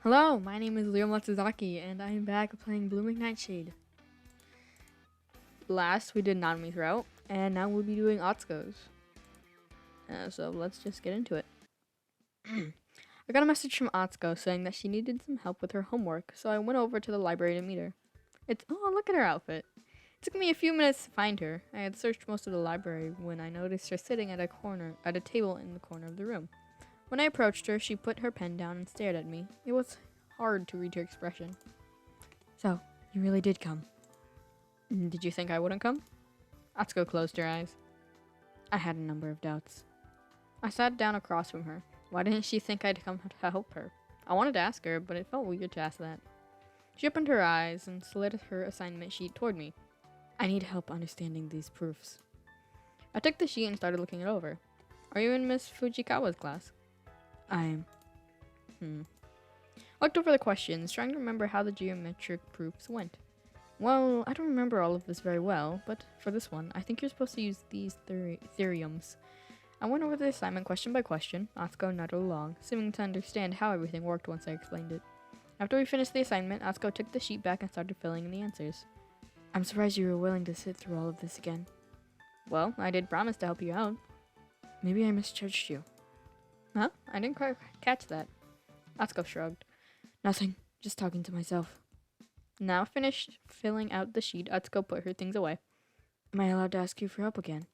Hello, my name is Leo Matsuzaki, and I am back playing Blooming Nightshade. Last, we did Nanami's route, and now we'll be doing Atsuko's. So let's just get into it. I got a message from Atsuko saying that she needed some help with her homework, so I went over to the library to meet her. Oh, look at her outfit. It took me a few minutes to find her. I had searched most of the library when I noticed her sitting at a table in the corner of the room. When I approached her, she put her pen down and stared at me. It was hard to read her expression. So, you really did come. Did you think I wouldn't come? Atsuko closed her eyes. I had a number of doubts. I sat down across from her. Why didn't she think I'd come to help her? I wanted to ask her, but it felt weird to ask that. She opened her eyes and slid her assignment sheet toward me. I need help understanding these proofs. I took the sheet and started looking it over. Are you in Miss Fujikawa's class? I am. I looked over the questions, trying to remember how the geometric proofs went. Well, I don't remember all of this very well, but for this one, I think you're supposed to use these theorems. I went over the assignment question by question. Atsuko nodded along, seeming to understand how everything worked once I explained it. After we finished the assignment, Atsuko took the sheet back and started filling in the answers. I'm surprised you were willing to sit through all of this again. Well, I did promise to help you out. Maybe I misjudged you. Huh? I didn't quite catch that. Atsuko shrugged. Nothing. Just talking to myself. Now finished filling out the sheet, Atsuko put her things away. Am I allowed to ask you for help again?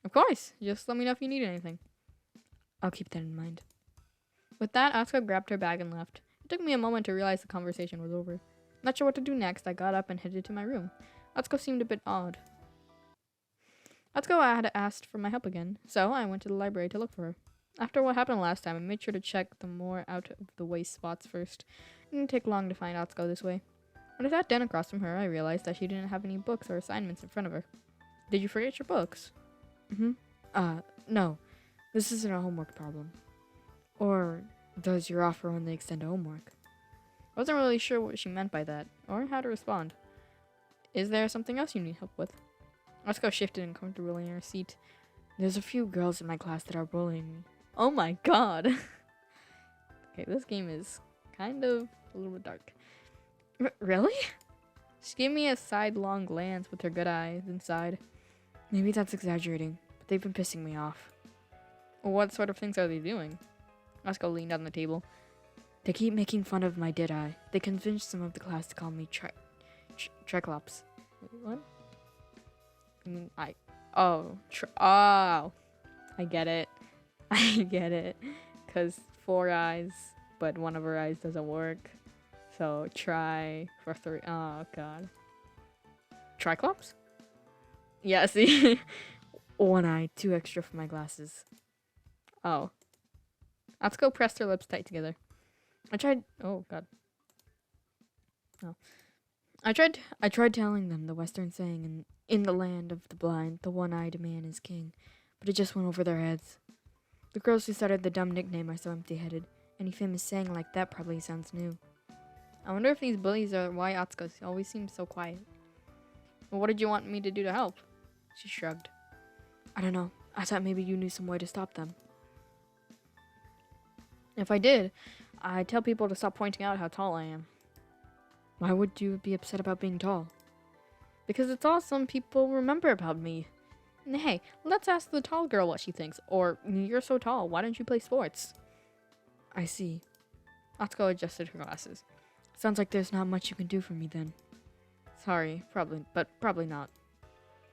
Of course. Just let me know if you need anything. I'll keep that in mind. With that, Atsuko grabbed her bag and left. It took me a moment to realize the conversation was over. Not sure what to do next, I got up and headed to my room. Atsuko seemed a bit odd. Atsuko had asked for my help again, so I went to the library to look for her. After what happened last time, I made sure to check the more out-of-the-way spots first. It didn't take long to find Atsuko this way. When I sat down across from her, I realized that she didn't have any books or assignments in front of her. Did you forget your books? No. This isn't a homework problem. Or does your offer only extend to homework? I wasn't really sure what she meant by that, or how to respond. Is there something else you need help with? Atsuko shifted uncomfortably in her seat. There's a few girls in my class that are bullying me. Oh my god. Okay, this game is kind of a little bit dark. Really? She gave me a sidelong glance with her good eyes and sighed. Maybe that's exaggerating, but they've been pissing me off. What sort of things are they doing? Atsuko leaned on the table. They keep making fun of my dead eye. They convinced some of the class to call me Triclops. Wait, what? I get it. I get it. Because 4 eyes, but one of her eyes doesn't work. So try for 3. Oh, God. Triclops? Yeah, see? 1 eye, 2 extra for my glasses. Oh. Atsuko pressed her lips tight together. Oh, God. Oh. I tried telling them the Western saying, in the land of the blind, the one-eyed man is king, but it just went over their heads. The girls who started the dumb nickname are so empty-headed. Any famous saying like that probably sounds new. I wonder if these bullies are why Atsuko always seems so quiet. Well, what did you want me to do to help? She shrugged. I don't know. I thought maybe you knew some way to stop them. If I did, I'd tell people to stop pointing out how tall I am. Why would you be upset about being tall? Because it's all some people remember about me. Hey, let's ask the tall girl what she thinks. Or, you're so tall, why don't you play sports? I see. Atsuko adjusted her glasses. Sounds like there's not much you can do for me then. Sorry, probably not.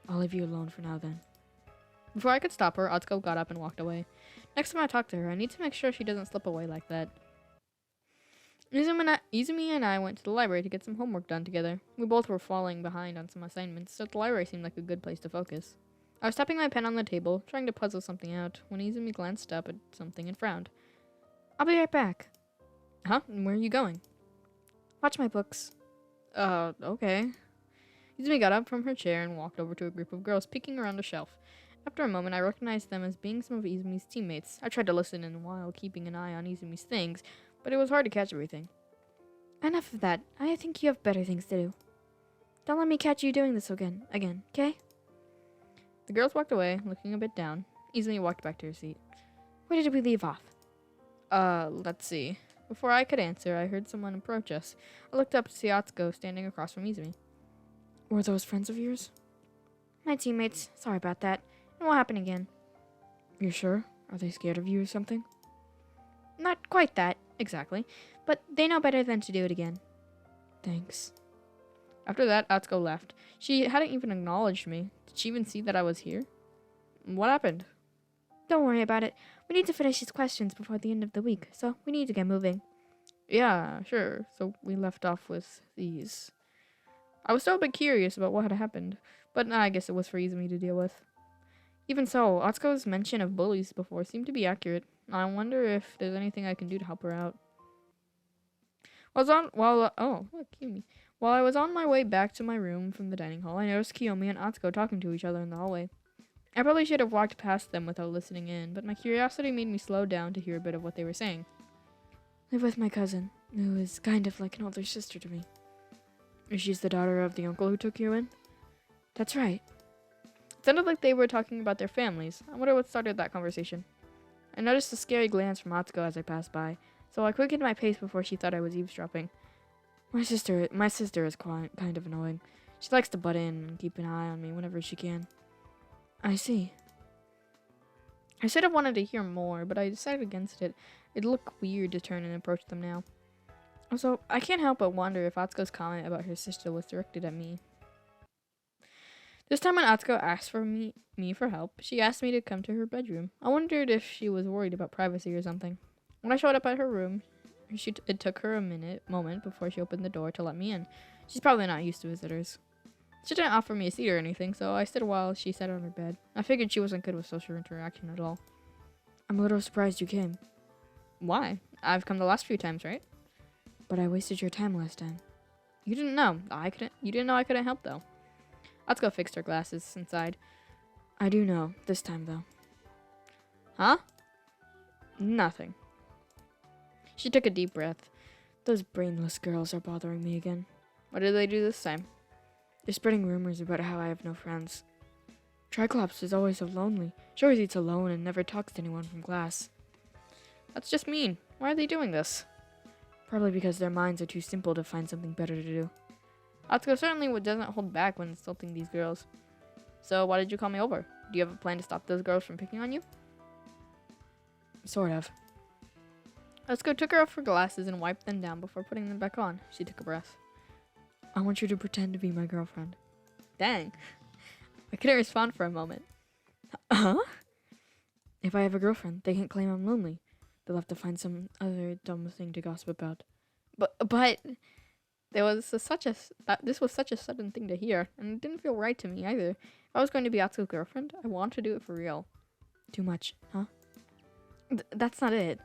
I'll leave you alone for now then. Before I could stop her, Atsuko got up and walked away. Next time I talk to her, I need to make sure she doesn't slip away like that. Izumi and I went to the library to get some homework done together. We both were falling behind on some assignments, so the library seemed like a good place to focus. I was tapping my pen on the table, trying to puzzle something out, when Izumi glanced up at something and frowned. I'll be right back. Huh? Where are you going? Watch my books. Okay. Izumi got up from her chair and walked over to a group of girls peeking around a shelf. After a moment, I recognized them as being some of Izumi's teammates. I tried to listen in while keeping an eye on Izumi's things, but it was hard to catch everything. Enough of that. I think you have better things to do. Don't let me catch you doing this again, okay? The girls walked away, looking a bit down. Izumi walked back to her seat. Where did we leave off? Let's see. Before I could answer, I heard someone approach us. I looked up to see Atsuko standing across from Izumi. Were those friends of yours? My teammates. Sorry about that. It won't happen again. You're sure? Are they scared of you or something? Not quite that, exactly. But they know better than to do it again. Thanks. After that, Atsuko left. She hadn't even acknowledged me. Did she even see that I was here? What happened? Don't worry about it. We need to finish these questions before the end of the week, so we need to get moving. Yeah, sure. So we left off with these. I was still a bit curious about what had happened, but I guess it was for Izumi to deal with. Even so, Atsuko's mention of bullies before seemed to be accurate. I wonder if there's anything I can do to help her out. While I was on my way back to my room from the dining hall, I noticed Kiyomi and Atsuko talking to each other in the hallway. I probably should have walked past them without listening in, but my curiosity made me slow down to hear a bit of what they were saying. Live with my cousin, who is kind of like an older sister to me. She's the daughter of the uncle who took you in? That's right. It sounded like they were talking about their families. I wonder what started that conversation. I noticed a scary glance from Atsuko as I passed by, so I quickened my pace before she thought I was eavesdropping. My sister is kind of annoying. She likes to butt in and keep an eye on me whenever she can. I see. I should have wanted to hear more, but I decided against it. It'd look weird to turn and approach them now. Also, I can't help but wonder if Atsuko's comment about her sister was directed at me. This time when Atsuko asked for me for help, she asked me to come to her bedroom. I wondered if she was worried about privacy or something. When I showed up at her room, it took her a moment before she opened the door to let me in. She's probably not used to visitors. She didn't offer me a seat or anything, so I stood while she sat on her bed. I figured she wasn't good with social interaction at all. I'm a little surprised you came. Why? I've come the last few times, right? But I wasted your time last time. You didn't know. You didn't know I couldn't help, though. Atsuko fixed her glasses and sighed. I do know. This time, though. Huh? Nothing. She took a deep breath. Those brainless girls are bothering me again. What did they do this time? They're spreading rumors about how I have no friends. Triclops is always so lonely. She always eats alone and never talks to anyone from class. That's just mean. Why are they doing this? Probably because their minds are too simple to find something better to do. Atsuko certainly doesn't hold back when insulting these girls. So why did you call me over? Do you have a plan to stop those girls from picking on you? Sort of. Atsuko took her off her glasses and wiped them down before putting them back on. She took a breath. I want you to pretend to be my girlfriend. Dang. I couldn't respond for a moment. Huh? If I have a girlfriend, they can't claim I'm lonely. They'll have to find some other dumb thing to gossip about. But this was such a sudden thing to hear, and it didn't feel right to me either. If I was going to be Atsuko's girlfriend, I want to do it for real. Too much, huh? That's not it.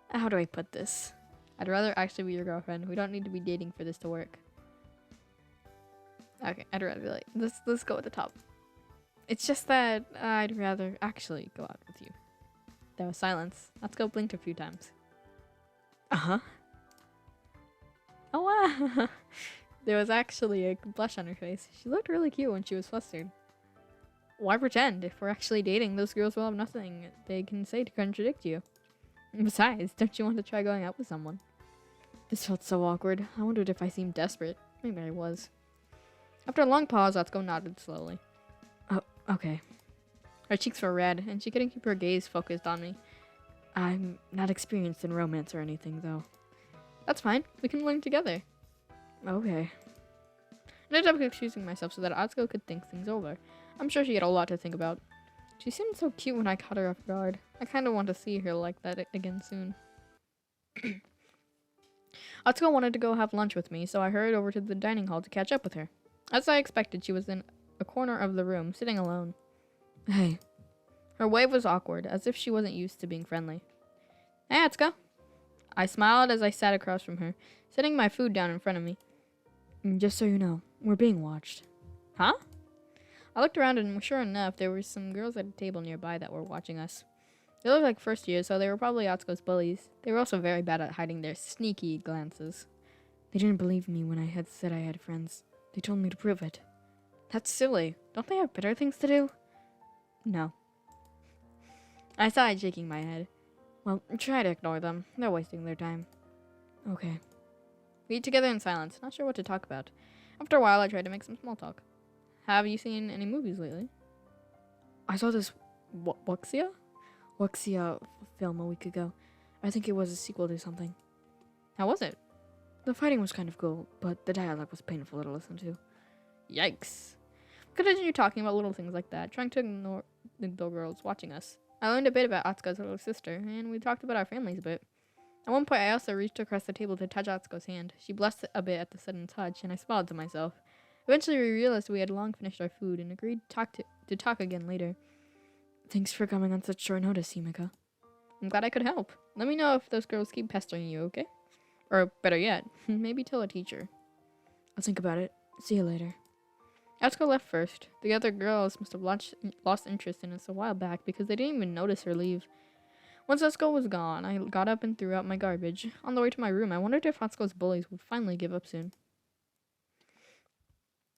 How do I put this? I'd rather actually be your girlfriend. We don't need to be dating for this to work. Okay, I'd rather be like, let's go at the top. It's just that I'd rather actually go out with you. There was silence. Atsuko blinked a few times. Uh-huh. Oh, wow. There was actually a blush on her face. She looked really cute when she was flustered. Why pretend? If we're actually dating, those girls will have nothing they can say to contradict you. Besides, don't you want to try going out with someone? This felt so awkward. I wondered if I seemed desperate. Maybe I was. After a long pause, Atsuko nodded slowly. Oh, okay. Her cheeks were red, and she couldn't keep her gaze focused on me. I'm not experienced in romance or anything, though. That's fine. We can learn together. Okay. I ended up excusing myself so that Atsuko could think things over. I'm sure she had a lot to think about. She seemed so cute when I caught her off guard. I kind of want to see her like that again soon. Atsuko wanted to go have lunch with me, so I hurried over to the dining hall to catch up with her. As I expected, she was in a corner of the room, sitting alone. Hey. Her wave was awkward, as if she wasn't used to being friendly. Hey, Atsuko. I smiled as I sat across from her, setting my food down in front of me. Just so you know, we're being watched. Huh? I looked around and sure enough, there were some girls at a table nearby that were watching us. They looked like first years, so they were probably Atsuko's bullies. They were also very bad at hiding their sneaky glances. They didn't believe me when I had said I had friends. They told me to prove it. That's silly. Don't they have better things to do? No. I sighed, shaking my head. Well, try to ignore them. They're wasting their time. Okay. We eat together in silence, not sure what to talk about. After a while, I tried to make some small talk. Have you seen any movies lately? I saw this Wuxia film a week ago. I think it was a sequel to something. How was it? The fighting was kind of cool, but the dialogue was painful to listen to. Yikes. Continue talking about little things like that, trying to ignore the girls watching us. I learned a bit about Atsuko's little sister, and we talked about our families a bit. At one point, I also reached across the table to touch Atsuko's hand. She blushed a bit at the sudden touch, and I smiled to myself. Eventually, we realized we had long finished our food and agreed to talk again later. Thanks for coming on such short notice, Himika. I'm glad I could help. Let me know if those girls keep pestering you, okay? Or better yet, maybe tell a teacher. I'll think about it. See you later. Atsuko left first. The other girls must have lost interest in us a while back because they didn't even notice her leave. Once Atsuko was gone, I got up and threw out my garbage. On the way to my room, I wondered if Atsuko's bullies would finally give up soon.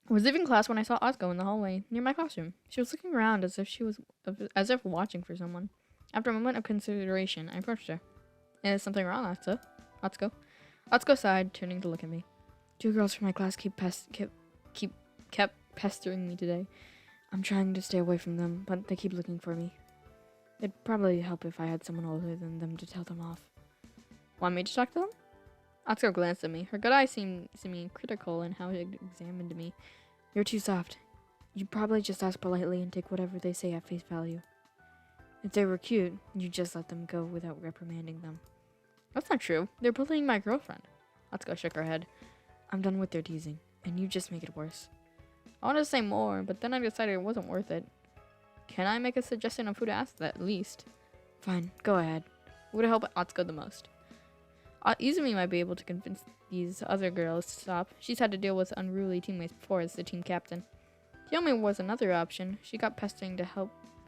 I was leaving class when I saw Atsuko in the hallway near my classroom. She was looking around as if watching for someone. After a moment of consideration, I approached her. Is something wrong, Atsuko? Atsuko sighed, turning to look at me. 2 girls from my class kept pestering me today. I'm trying to stay away from them, but they keep looking for me. It'd probably help if I had someone older than them to tell them off. Want me to talk to them? Atsuko glanced at me. Her good eyes seemed critical in how it examined me. You're too soft. You'd probably just ask politely and take whatever they say at face value. If they were cute, you'd just let them go without reprimanding them. That's not true. They're bullying my girlfriend. Atsuko shook her head. I'm done with their teasing, and you just make it worse. I wanted to say more, but then I decided it wasn't worth it. Can I make a suggestion of who to ask that, at least? Fine, go ahead. Who would help Atsuko the most? Izumi might be able to convince these other girls to stop. She's had to deal with unruly teammates before as the team captain. Yomi was another option. She got pestering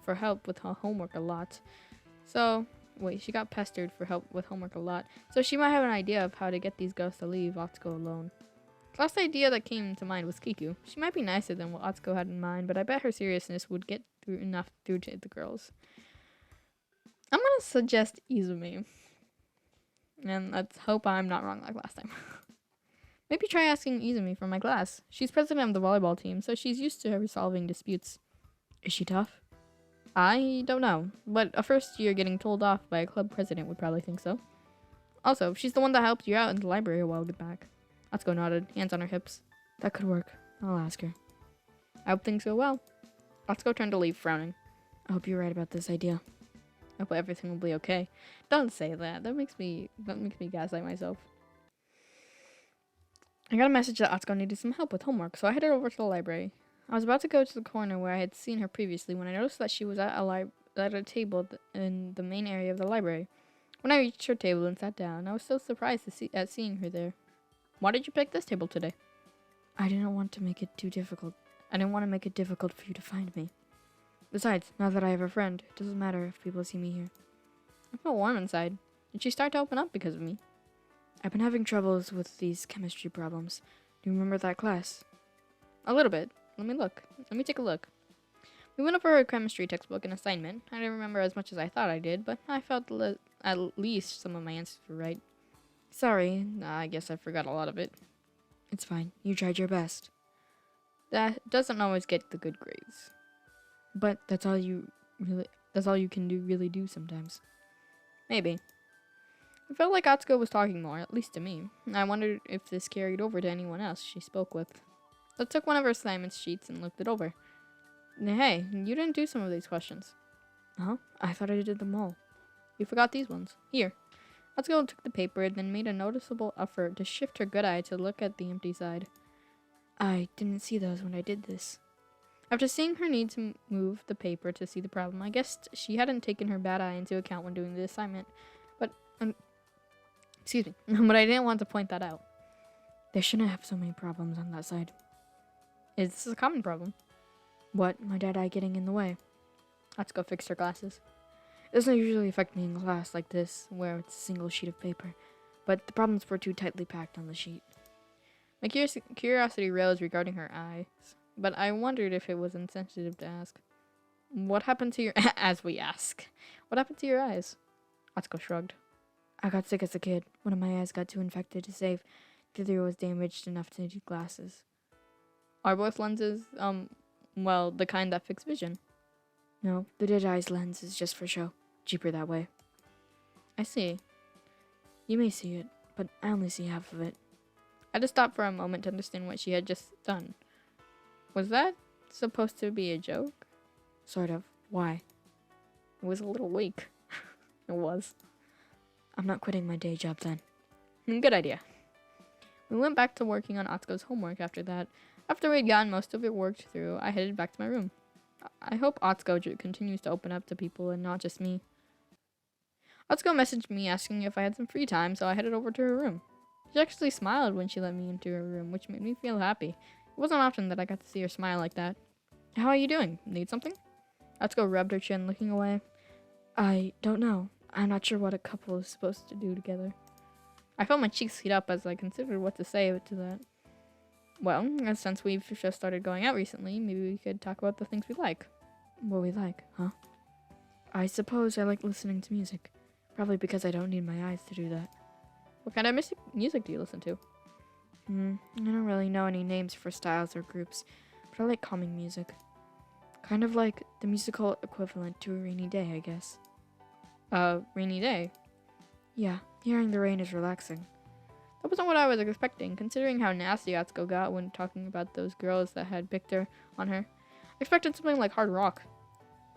for help with her homework a lot. She got pestered for help with homework a lot. So she might have an idea of how to get these girls to leave Atsuko alone. The last idea that came to mind was Kiku. She might be nicer than what Atsuko had in mind, but I bet her seriousness would get through to the girls. I'm gonna suggest Izumi. And let's hope I'm not wrong like last time. Maybe try asking Izumi from my class. She's president of the volleyball team, so she's used to resolving disputes. Is she tough? I don't know, but a first year getting told off by a club president would probably think so. Also, she's the one that helped you out in the library a while back. Atsuko nodded, hands on her hips. That could work. I'll ask her. I hope things go well. Atsuko turned to leave, frowning. I hope you're right about this idea. I hope everything will be okay. Don't say that. That makes me gaslight myself. I got a message that Atsuko needed some help with homework, so I headed over to the library. I was about to go to the corner where I had seen her previously when I noticed that she was at a table in the main area of the library. When I reached her table and sat down, I was so surprised at seeing her there. Why did you pick this table today? I didn't want to make it too difficult. I didn't want to make it difficult for you to find me. Besides, now that I have a friend, it doesn't matter if people see me here. I feel warm inside. Did she start to open up because of me? I've been having troubles with these chemistry problems. Do you remember that class? A little bit. Let me take a look. We went over a chemistry textbook and assignment. I didn't remember as much as I thought I did, but I felt at least some of my answers were right. Sorry, I guess I forgot a lot of it. It's fine. You tried your best. That doesn't always get the good grades. But that's all you can really do sometimes. Maybe. I felt like Atsuko was talking more, at least to me. I wondered if this carried over to anyone else she spoke with. So I took one of her assignment sheets and looked it over. Hey, you didn't do some of these questions. Huh? I thought I did them all. You forgot these ones. Here. Atsuko took the paper and then made a noticeable effort to shift her good eye to look at the empty side. I didn't see those when I did this. After seeing her need to move the paper to see the problem, I guessed she hadn't taken her bad eye into account when doing the assignment. But I didn't want to point that out. They shouldn't have so many problems on that side. This is a common problem. What? My dead eye getting in the way? Atsuko fixed her glasses. It doesn't usually affect me in class like this, where it's a single sheet of paper, but the problems were too tightly packed on the sheet. My curiosity rose regarding her eyes, but I wondered if it was insensitive to ask. What happened to your... As we ask. What happened to your eyes? Atsuko shrugged. I got sick as a kid. One of my eyes got too infected to save. The other was damaged enough to need glasses. Are both lenses, well, the kind that fix vision? No, the dead eye's lens is just for show. Cheaper that way. I see. You may see it, but I only see half of it. I had to stop for a moment to understand what she had just done. Was that supposed to be a joke? Sort of. Why? It was a little weak. It was. I'm not quitting my day job then. Good idea. We went back to working on Atsuko's homework after that. After we'd gotten most of it worked through, I headed back to my room. I hope Atsuko continues to open up to people and not just me. Atsuko messaged me asking if I had some free time, so I headed over to her room. She actually smiled when she let me into her room, which made me feel happy. It wasn't often that I got to see her smile like that. How are you doing? Need something? Atsuko rubbed her chin, looking away. I don't know. I'm not sure what a couple is supposed to do together. I felt my cheeks heat up as I considered what to say to that. Well, since we've just started going out recently, maybe we could talk about the things we like. What we like, huh? I suppose I like listening to music. Probably because I don't need my eyes to do that. What kind of music do you listen to? I don't really know any names for styles or groups, but I like calming music. Kind of like the musical equivalent to a rainy day, I guess. Rainy day? Yeah, hearing the rain is relaxing. That wasn't what I was expecting, considering how nasty Atsuko got when talking about those girls that had picked her on her. I expected something like hard rock.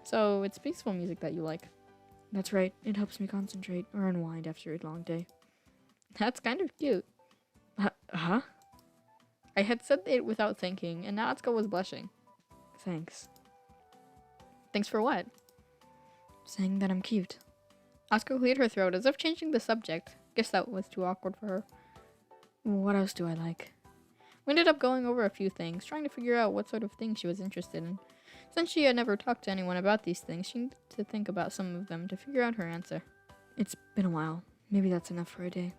So, it's peaceful music that you like. That's right, it helps me concentrate or unwind after a long day. That's kind of cute. Huh? I had said it without thinking, and now Atsuko was blushing. Thanks. Thanks for what? Saying that I'm cute. Atsuko cleared her throat as if changing the subject. Guess that was too awkward for her. What else do I like? We ended up going over a few things, trying to figure out what sort of things she was interested in. Since she had never talked to anyone about these things, she needed to think about some of them to figure out her answer. It's been a while. Maybe that's enough for a day.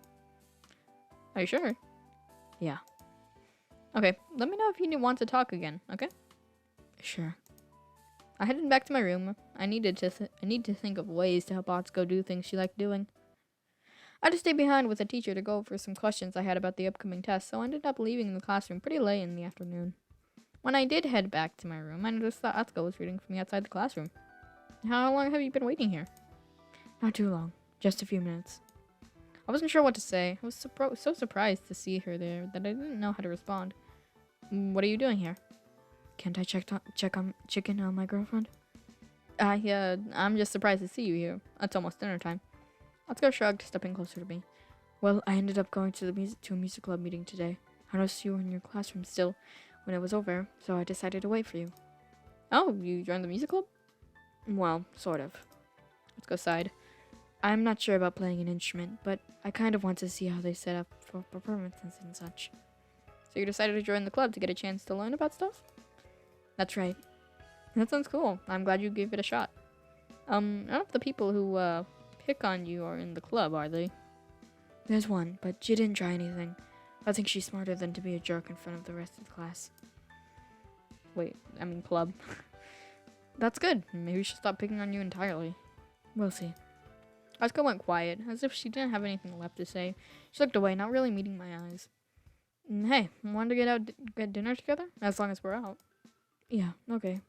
Are you sure? Yeah. Okay, let me know if you want to talk again, okay? Sure. I headed back to my room. I need to think of ways to help Atsuko do things she liked doing. I had to stay behind with the teacher to go over some questions I had about the upcoming test, so I ended up leaving the classroom pretty late in the afternoon. When I did head back to my room, I noticed that Atsuko was reading for me outside the classroom. How long have you been waiting here? Not too long. Just a few minutes. I wasn't sure what to say. I was so surprised to see her there that I didn't know how to respond. What are you doing here? Can't I check in on my girlfriend? Yeah, I'm just surprised to see you here. It's almost dinner time. Atsuko shrugged, stepping closer to me. Well, I ended up going to a music club meeting today. I noticed you were in your classroom still when it was over, so I decided to wait for you. Oh, you joined the music club? Well, sort of. Atsuko sighed. I'm not sure about playing an instrument, but I kind of want to see how they set up for performances and such. So you decided to join the club to get a chance to learn about stuff? That's right. That sounds cool. I'm glad you gave it a shot. None of the people who, pick on you are in the club, are they? There's one, but she didn't try anything. I think she's smarter than to be a jerk in front of the rest of the class. Wait, I mean club. That's good. Maybe we should stop picking on you entirely. We'll see. Atsuko went quiet, as if she didn't have anything left to say. She looked away, not really meeting my eyes. Hey, want to get dinner together? As long as we're out. Yeah, okay.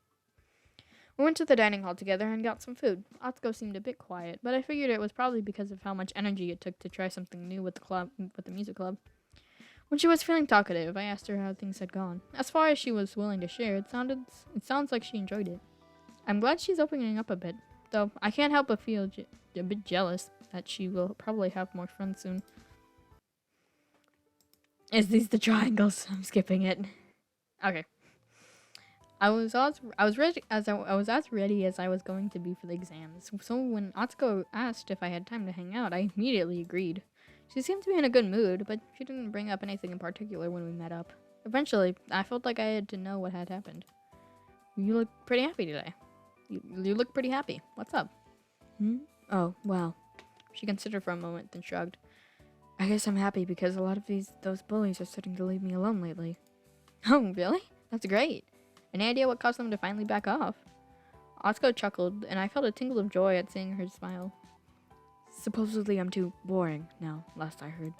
We went to the dining hall together and got some food. Atsuko seemed a bit quiet, but I figured it was probably because of how much energy it took to try something new with the music club. When she was feeling talkative, I asked her how things had gone. As far as she was willing to share, it sounds like she enjoyed it. I'm glad she's opening up a bit, though I can't help but feel a bit jealous that she will probably have more friends soon. Is these the triangles? I'm skipping it. Okay. I was as ready as I was going to be for the exams. So when Atsuko asked if I had time to hang out, I immediately agreed. She seemed to be in a good mood, but she didn't bring up anything in particular when we met up. Eventually, I felt like I had to know what had happened. You look pretty happy today. You look pretty happy. What's up? Oh, well. She considered for a moment, then shrugged. I guess I'm happy because a lot of those bullies are starting to leave me alone lately. Oh, really? That's great. Any idea what caused them to finally back off? Atsuko chuckled, and I felt a tingle of joy at seeing her smile. Supposedly I'm too boring now, last I heard.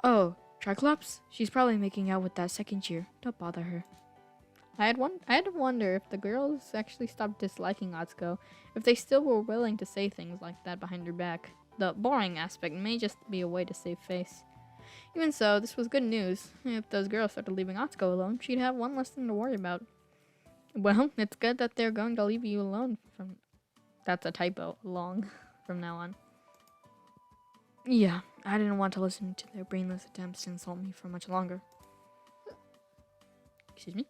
Oh, Triclops? She's probably making out with that second year. Don't bother her. I had to wonder if the girls actually stopped disliking Atsuko, if they still were willing to say things like that behind her back. The boring aspect may just be a way to save face. Even so, this was good news. If those girls started leaving Atsuko alone, she'd have one less thing to worry about. Well, it's good that they're going to leave you alone from... That's a typo. Long from now on. Yeah, I didn't want to listen to their brainless attempts to insult me for much longer. Excuse me?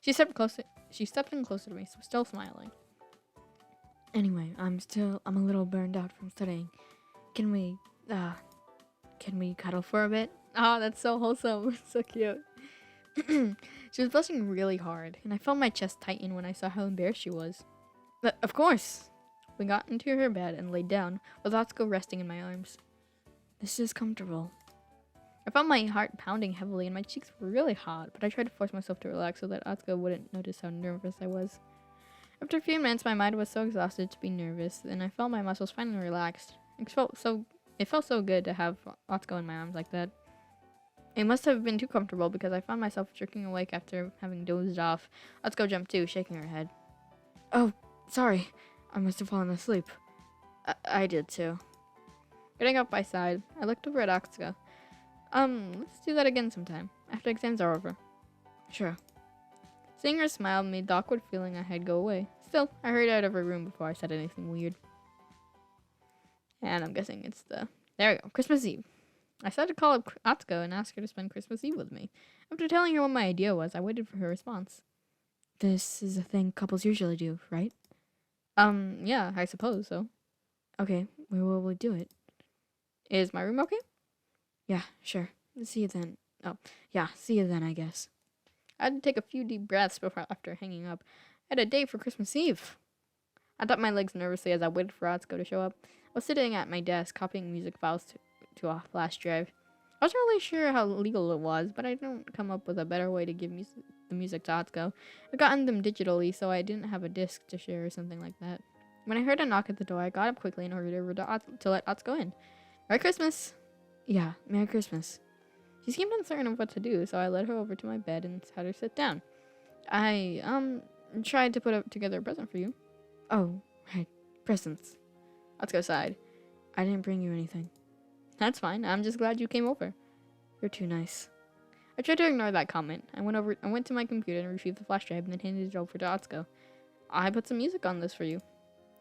She stepped in closer to me, still smiling. Anyway, I'm a little burned out from studying. Can we cuddle for a bit? Oh, that's so wholesome. So cute. She was blushing really hard, and I felt my chest tighten when I saw how embarrassed she was. But, of course! We got into her bed and laid down, with Atsuko resting in my arms. This is comfortable. I felt my heart pounding heavily, and my cheeks were really hot, but I tried to force myself to relax so that Atsuko wouldn't notice how nervous I was. After a few minutes, my mind was so exhausted to be nervous, and I felt my muscles finally relaxed. It felt so good to have Atsuko in my arms like that. It must have been too comfortable because I found myself jerking awake after having dozed off. Atsuko jumped too, shaking her head. Oh, sorry. I must have fallen asleep. I did too. Getting up, I sighed. I looked over at Atsuko. Let's do that again sometime, after exams are over. Sure. Seeing her smile made the awkward feeling I had go away. Still, I hurried out of her room before I said anything weird. And I'm guessing it's there we go, Christmas Eve. I decided to call up Atsuko and ask her to spend Christmas Eve with me. After telling her what my idea was, I waited for her response. This is a thing couples usually do, right? Yeah, I suppose so. Okay, where will we do it? Is my room okay? Yeah, sure. See you then. Oh, yeah, see you then, I guess. I had to take a few deep breaths after hanging up. I had a date for Christmas Eve. I tapped my legs nervously as I waited for Atsuko to show up. I was sitting at my desk, copying music files to a flash drive. I wasn't really sure how legal it was, but I didn't come up with a better way to give the music to Atsuko. I'd gotten them digitally, so I didn't have a disc to share or something like that. When I heard a knock at the door, I got up quickly and hurried over to let Atsuko in. Merry Christmas! Yeah, Merry Christmas. She seemed uncertain of what to do, so I led her over to my bed and had her sit down. I, tried to put together a present for you. Oh, right. Presents. Atsuko sighed. I didn't bring you anything. That's fine. I'm just glad you came over. You're too nice. I tried to ignore that comment. I went to my computer and retrieved the flash drive and then handed it over to Atsuko. I put some music on this for you.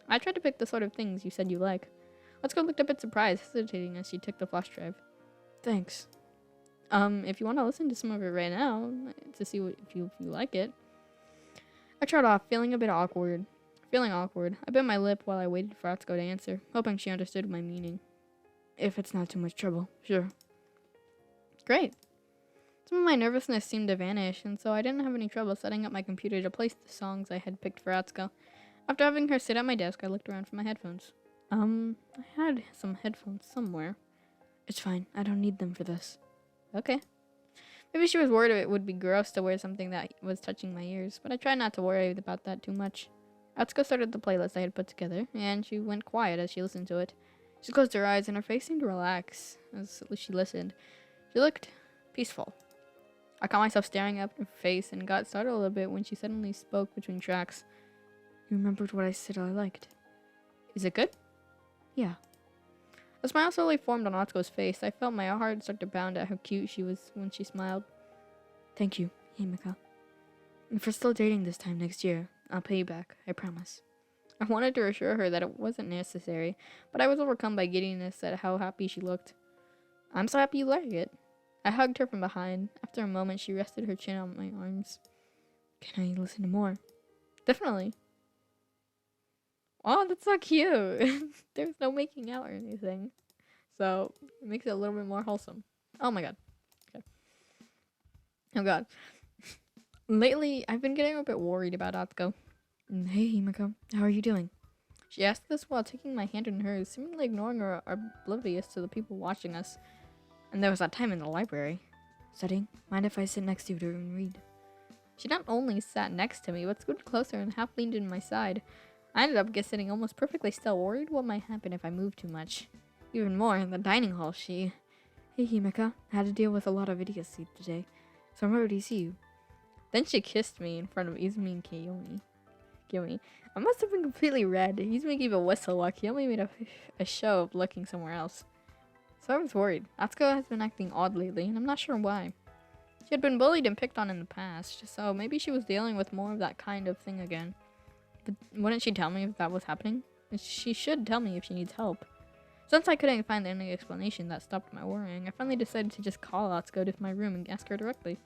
I tried to pick the sort of things you said you like. Atsuko looked a bit surprised, hesitating as she took the flash drive. Thanks. If you want to listen to some of it right now, to see if you like it. I trod off, feeling awkward. I bit my lip while I waited for Atsuko to answer, hoping she understood my meaning. If it's not too much trouble, sure. Great. Some of my nervousness seemed to vanish, and so I didn't have any trouble setting up my computer to place the songs I had picked for Atsuko. After having her sit at my desk, I looked around for my headphones. I had some headphones somewhere. It's fine. I don't need them for this. Okay. Maybe she was worried it would be gross to wear something that was touching my ears, but I tried not to worry about that too much. Atsuko started the playlist I had put together, and she went quiet as she listened to it. She closed her eyes, and her face seemed to relax as she listened. She looked peaceful. I caught myself staring up at her face and got startled a bit when she suddenly spoke between tracks. You remembered what I said I liked. Is it good? Yeah. A smile slowly formed on Atsuko's face. I felt my heart start to pound at how cute she was when she smiled. Thank you, Himika. If we're still dating this time next year, I'll pay you back, I promise. I wanted to assure her that it wasn't necessary, but I was overcome by giddiness at how happy she looked. I'm so happy you like it. I hugged her from behind. After a moment, she rested her chin on my arms. Can I listen to more? Definitely. Oh, that's so cute. There's no making out or anything. So, it makes it a little bit more wholesome. Oh my god. Okay. Oh god. Lately, I've been getting a bit worried about Atsuko. Hey, Himiko. How are you doing? She asked this while taking my hand in hers, seemingly ignoring or oblivious to the people watching us. And there was that time in the library. Studying? Mind if I sit next to you and read? She not only sat next to me, but scooted closer and half leaned in my side. I ended up sitting almost perfectly still, worried what might happen if I moved too much. Even more, in the dining hall, Hey Himeka, I had to deal with a lot of idiocy today, so I'm ready to see you. Then she kissed me in front of Izumi and Kiyomi. I must have been completely red. Izumi gave a whistle while Kiyomi made a show of looking somewhere else. So I was worried. Atsuko has been acting odd lately, and I'm not sure why. She had been bullied and picked on in the past, so maybe she was dealing with more of that kind of thing again. But wouldn't she tell me if that was happening? She should tell me if she needs help. Since I couldn't find any explanation that stopped my worrying, I finally decided to just call Atsuko to my room and ask her directly.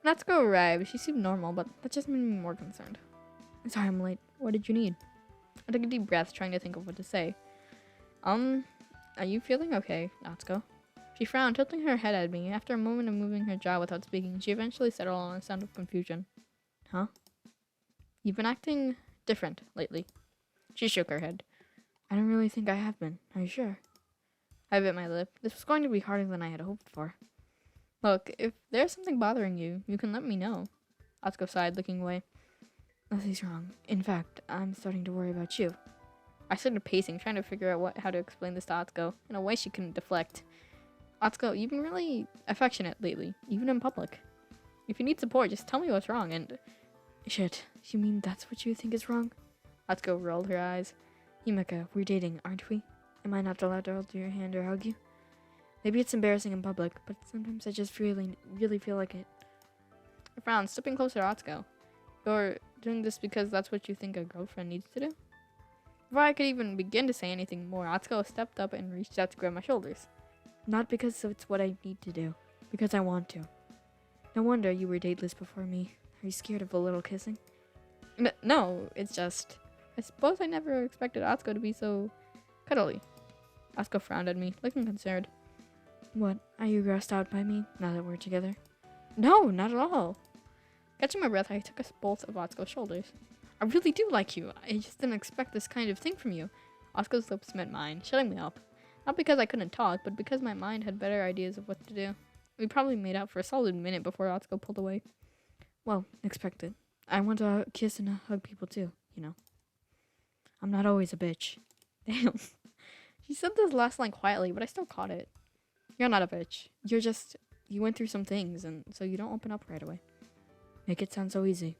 When Atsuko arrived, she seemed normal, but that just made me more concerned. Sorry I'm late. What did you need? I took a deep breath, trying to think of what to say. Are you feeling okay, Atsuko? She frowned, tilting her head at me. After a moment of moving her jaw without speaking, she eventually settled on a sound of confusion. Huh? You've been acting different lately. She shook her head. I don't really think I have been. Are you sure? I bit my lip. This was going to be harder than I had hoped for. Look, if there's something bothering you, you can let me know. Atsuko sighed, looking away. Nothing's wrong. In fact, I'm starting to worry about you. I started pacing, trying to figure out how to explain this to Atsuko in a way she couldn't deflect. Atsuko, you've been really affectionate lately, even in public. If you need support, just tell me what's wrong and... Shit, you mean that's what you think is wrong? Atsuko rolled her eyes. Himeka, we're dating, aren't we? Am I not allowed to hold your hand or hug you? Maybe it's embarrassing in public, but sometimes I just really feel like it. I frowned, stepping closer to Atsuko. You're doing this because that's what you think a girlfriend needs to do? Before I could even begin to say anything more, Atsuko stepped up and reached out to grab my shoulders. Not because it's what I need to do, because I want to. No wonder you were dateless before me. Are you scared of a little kissing? No, it's just... I suppose I never expected Atsuko to be so cuddly. Atsuko frowned at me, looking concerned. What, are you grossed out by me, now that we're together? No, not at all. Catching my breath, I took us both of Atsuko's shoulders. I really do like you. I just didn't expect this kind of thing from you. Atsuko's lips met mine, shutting me up. Not because I couldn't talk, but because my mind had better ideas of what to do. We probably made out for a solid minute before Atsuko pulled away. Well, expected. I want to kiss and hug people too, you know. I'm not always a bitch. Damn. She said this last line quietly, but I still caught it. You're not a bitch. You went through some things, and so you don't open up right away. Make it sound so easy.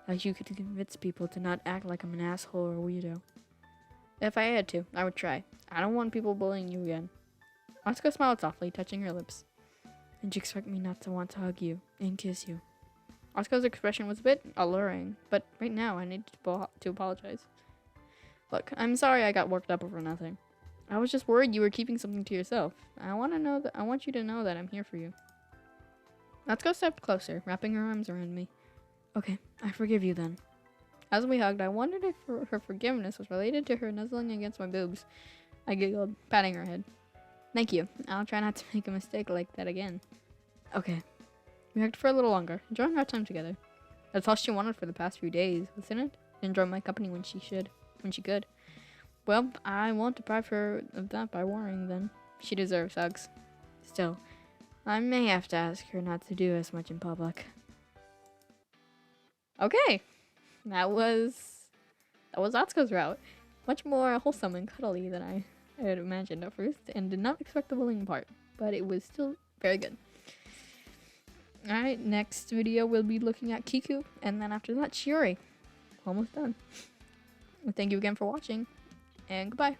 Like you could convince people to not act like I'm an asshole or a weirdo. If I had to, I would try. I don't want people bullying you again. Atsuko smiled softly, touching her lips. And you expect me not to want to hug you and kiss you? Atsuko's expression was a bit alluring, but right now I need to apologize. Look, I'm sorry I got worked up over nothing. I was just worried you were keeping something to yourself. I want you to know that I'm here for you. Atsuko stepped closer, wrapping her arms around me. Okay, I forgive you then. As we hugged, I wondered if her forgiveness was related to her nuzzling against my boobs. I giggled, patting her head. Thank you. I'll try not to make a mistake like that again. Okay. We hugged for a little longer, enjoying our time together. That's all she wanted for the past few days, wasn't it? To enjoy my company when she could. Well, I won't deprive her of that by worrying then. She deserves hugs. Still, I may have to ask her not to do as much in public. Okay. That was Atsuko's route. Much more wholesome and cuddly than I had imagined at first, and did not expect the bullying part, but it was still very good. Alright, next video we'll be looking at Kiku, and then after that, Shiori. Almost done. Well, thank you again for watching, and goodbye.